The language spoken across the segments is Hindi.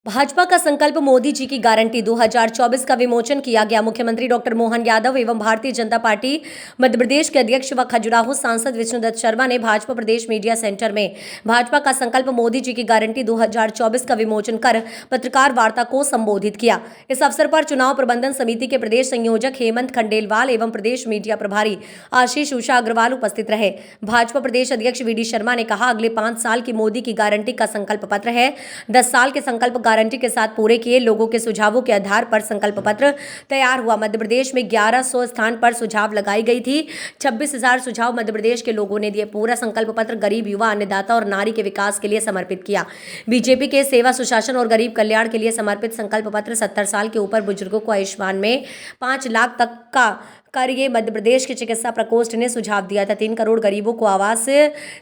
भाजपा का संकल्प मोदी जी की गारंटी 2024 का विमोचन किया गया। मुख्यमंत्री डॉक्टर मोहन यादव एवं भारतीय जनता पार्टी मध्य प्रदेश के अध्यक्ष व खजुराहो सांसद विष्णुदत्त शर्मा ने भाजपा प्रदेश मीडिया सेंटर में भाजपा का संकल्प मोदी जी की गारंटी 2024 का विमोचन कर पत्रकार वार्ता को संबोधित किया। इस अवसर पर चुनाव प्रबंधन समिति के प्रदेश संयोजक हेमंत खंडेलवाल एवं प्रदेश मीडिया प्रभारी आशीष उषा अग्रवाल उपस्थित रहे। भाजपा प्रदेश अध्यक्ष वी डी शर्मा ने कहा, अगले 5 साल की मोदी की गारंटी का संकल्प पत्र है। 10 साल के संकल्प गारंटी के साथ पूरे किए। लोगों के सुझावों के आधार पर संकल्प पत्र तैयार हुआ। मध्य प्रदेश में 1100 स्थान पर सुझाव लगाई गई थी। 26,000 सुझाव मध्य प्रदेश के लोगों ने दिए। पूरा संकल्प पत्र गरीब, युवा, अन्नदाता और नारी के विकास के लिए समर्पित किया। बीजेपी के सेवा, सुशासन और गरीब कल्याण के लिए समर्पित संकल्प पत्र 70 साल के ऊपर बुजुर्गों को आयुष्मान में 5 लाख तक का कार्य मध्य प्रदेश के चिकित्सा प्रकोष्ठ ने सुझाव दिया था। 3 करोड़ गरीबों को आवास,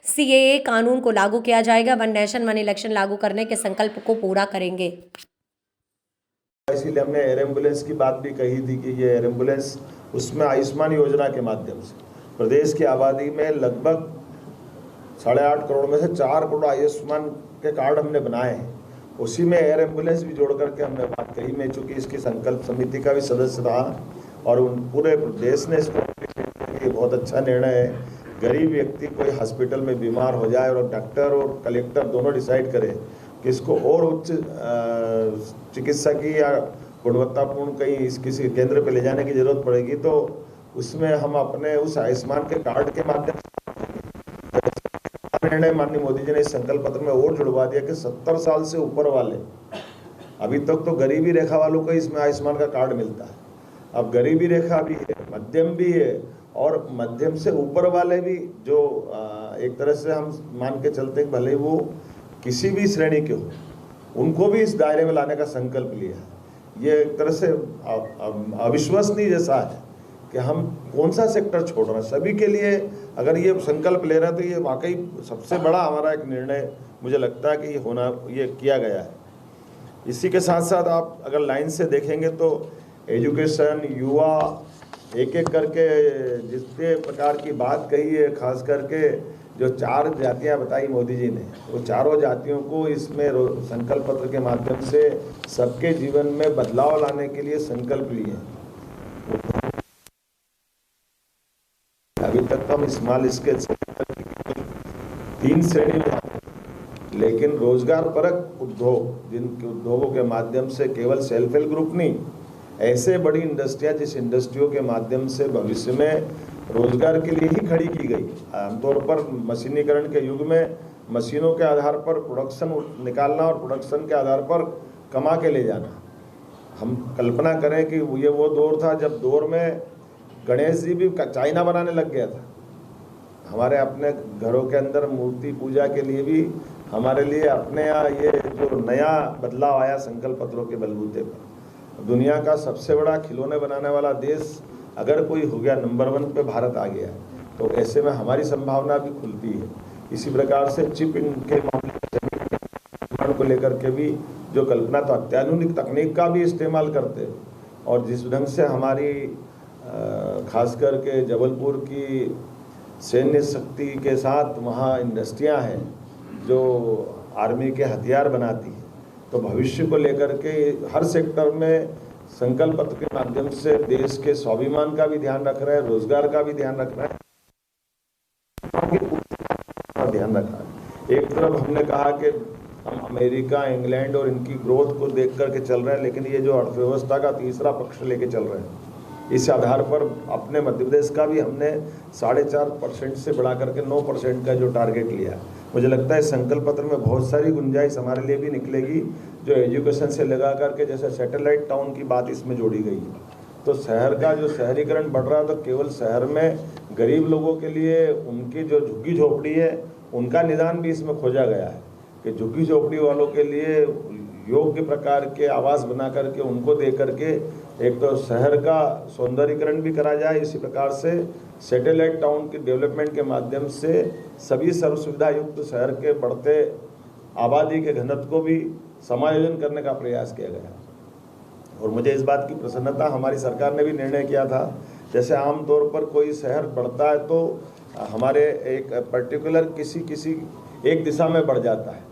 सीएए कानून को लागू किया जाएगा। वन नेशन वन इलेक्शन लागू करने के संकल्प को पूरा करेंगे। इसीलिए हमने एयर एम्बुलेंस की बात भी कही थी कि ये एयर एम्बुलेंस उसमें आयुष्मान योजना के माध्यम से प्रदेश की आबादी में लगभग 8.5 करोड़ में से 4 करोड़ आयुष्मान के कार्ड हमने बनाए हैं। उसी में एयर एम्बुलेंस भी जोड़ करके हमने बात कही। मैं चूँकि इसकी संकल्प समिति का भी सदस्य रहा और उन पूरे देश ने इसको बहुत अच्छा निर्णय है। गरीब व्यक्ति कोई हॉस्पिटल में बीमार हो जाए और डॉक्टर और कलेक्टर दोनों डिसाइड करें कि इसको और उच्च चिकित्सा की या गुणवत्तापूर्ण कहीं किसी केंद्र पे ले जाने की जरूरत पड़ेगी, तो उसमें हम अपने उस आयुष्मान के कार्ड के माध्यम से निर्णय माननीय मोदी जी ने इस संकल्प पत्र में और जुड़वा दिया कि 70 साल से ऊपर वाले, अभी तक तो गरीबी रेखा वालों को इसमें आयुष्मान का कार्ड मिलता है, अब गरीबी रेखा भी है, मध्यम भी है और मध्यम से ऊपर वाले भी, जो एक तरह से हम मान के चलते हैं भले वो किसी भी श्रेणी के हो, उनको भी इस दायरे में लाने का संकल्प लिया है। ये एक तरह से अविश्वसनीय जैसा है कि हम कौन सा सेक्टर छोड़ रहे हैं। सभी के लिए अगर ये संकल्प ले रहे हैं तो ये वाकई सबसे बड़ा हमारा एक निर्णय मुझे लगता है कि ये किया गया है। इसी के साथ साथ आप अगर लाइन से देखेंगे तो एजुकेशन, युवा, एक एक करके जितने प्रकार की बात कही है, खास करके जो 4 जातियां बताई मोदी जी ने, वो चारों जातियों को इसमें संकल्प पत्र के माध्यम से सबके जीवन में बदलाव लाने के लिए संकल्प लिए। अभी तक तो हम स्मॉल स्केल 3 श्रेणी में, लेकिन रोजगार परक उद्योग, जिनके उद्योगों के माध्यम से केवल सेल्फ हेल्प ग्रुप नहीं, ऐसे बड़ी इंडस्ट्रियां जिस इंडस्ट्रियों के माध्यम से भविष्य में रोजगार के लिए ही खड़ी की गई। आमतौर पर मशीनीकरण के युग में मशीनों के आधार पर प्रोडक्शन निकालना और प्रोडक्शन के आधार पर कमा के ले जाना। हम कल्पना करें कि ये वो दौर था जब दौर में गणेश जी भी चाइना बनाने लग गया था। हमारे अपने घरों के अंदर मूर्ति पूजा के लिए भी हमारे लिए अपने यहाँ ये जो नया बदलाव आया संकल्प पत्रों के बलबूते पर, दुनिया का सबसे बड़ा खिलौने बनाने वाला देश अगर कोई हो गया, नंबर 1 पे भारत आ गया, तो ऐसे में हमारी संभावना भी खुलती है। इसी प्रकार से चिप के मामले को लेकर के भी जो कल्पना, तो अत्याधुनिक तकनीक का भी इस्तेमाल करते हैं और जिस ढंग से हमारी खास करके जबलपुर की सैन्य शक्ति के साथ वहाँ इंडस्ट्रियाँ हैं जो आर्मी के हथियार बनाती हैं, तो भविष्य को लेकर के हर सेक्टर में संकल्प पत्र के माध्यम से देश के स्वाभिमान का भी ध्यान रख रहा है, रोजगार का भी ध्यान रख रहा है, ध्यान रख रहा है। एक तरफ हमने कहा कि हम अमेरिका, इंग्लैंड और इनकी ग्रोथ को देख करके चल रहे हैं, लेकिन ये जो अर्थव्यवस्था का तीसरा पक्ष लेके चल रहे हैं, इस आधार पर अपने मध्य प्रदेश का भी हमने 4.5% से बढ़ा करके 9% का जो टारगेट लिया है। मुझे लगता है संकल्प पत्र में बहुत सारी गुंजाइश हमारे लिए भी निकलेगी, जो एजुकेशन से लगा करके जैसे सैटेलाइट टाउन की बात इसमें जोड़ी गई है। तो शहर का जो शहरीकरण बढ़ रहा है, तो केवल शहर में गरीब लोगों के लिए उनकी जो झुग्गी झोपड़ी है उनका निदान भी इसमें खोजा गया है कि झुग्गी झोपड़ी वालों के लिए योग्य प्रकार के आवास बना करके उनको दे करके एक तो शहर का सौंदर्यीकरण भी करा जाए, इसी प्रकार से सैटेलाइट टाउन के डेवलपमेंट के माध्यम से सभी सर्व सुविधा युक्त शहर के बढ़ते आबादी के घनत्व को भी समायोजन करने का प्रयास किया गया। और मुझे इस बात की प्रसन्नता, हमारी सरकार ने भी निर्णय किया था, जैसे आमतौर पर कोई शहर बढ़ता है तो हमारे एक पर्टिकुलर किसी एक दिशा में बढ़ जाता है,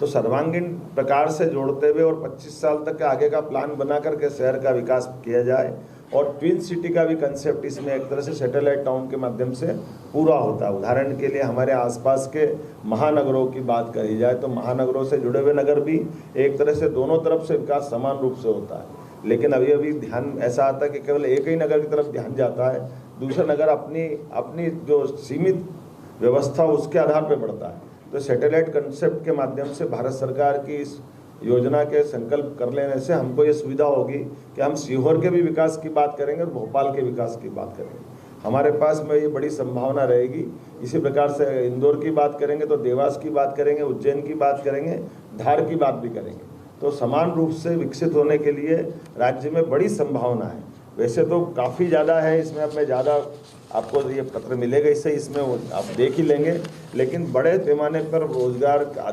तो सर्वांगीण प्रकार से जोड़ते हुए और 25 साल तक के आगे का प्लान बना करके शहर का विकास किया जाए और ट्विन सिटी का भी कंसेप्ट इसमें एक तरह से सैटेलाइट टाउन के माध्यम से पूरा होता है। उदाहरण के लिए हमारे आसपास के महानगरों की बात करी जाए तो महानगरों से जुड़े हुए नगर भी एक तरह से दोनों तरफ से विकास समान रूप से होता है, लेकिन अभी ध्यान ऐसा आता है कि केवल एक ही नगर की तरफ ध्यान जाता है, दूसरा नगर अपनी जो सीमित व्यवस्था उसके आधार पर बढ़ता है। तो सैटेलाइट कंसेप्ट के माध्यम से भारत सरकार की इस योजना के संकल्प कर लेने से हमको ये सुविधा होगी कि हम सीहोर के भी विकास की बात करेंगे और भोपाल के विकास की बात करेंगे। हमारे पास में ये बड़ी संभावना रहेगी। इसी प्रकार से इंदौर की बात करेंगे तो देवास की बात करेंगे, उज्जैन की बात करेंगे, धार की बात भी करेंगे। तो समान रूप से विकसित होने के लिए राज्य में बड़ी संभावना है। वैसे तो काफ़ी ज़्यादा है, इसमें अब मैं ज़्यादा आपको ये पत्र मिलेगा इससे, इसमें आप देख ही लेंगे, लेकिन बड़े पैमाने पर रोजगार आधार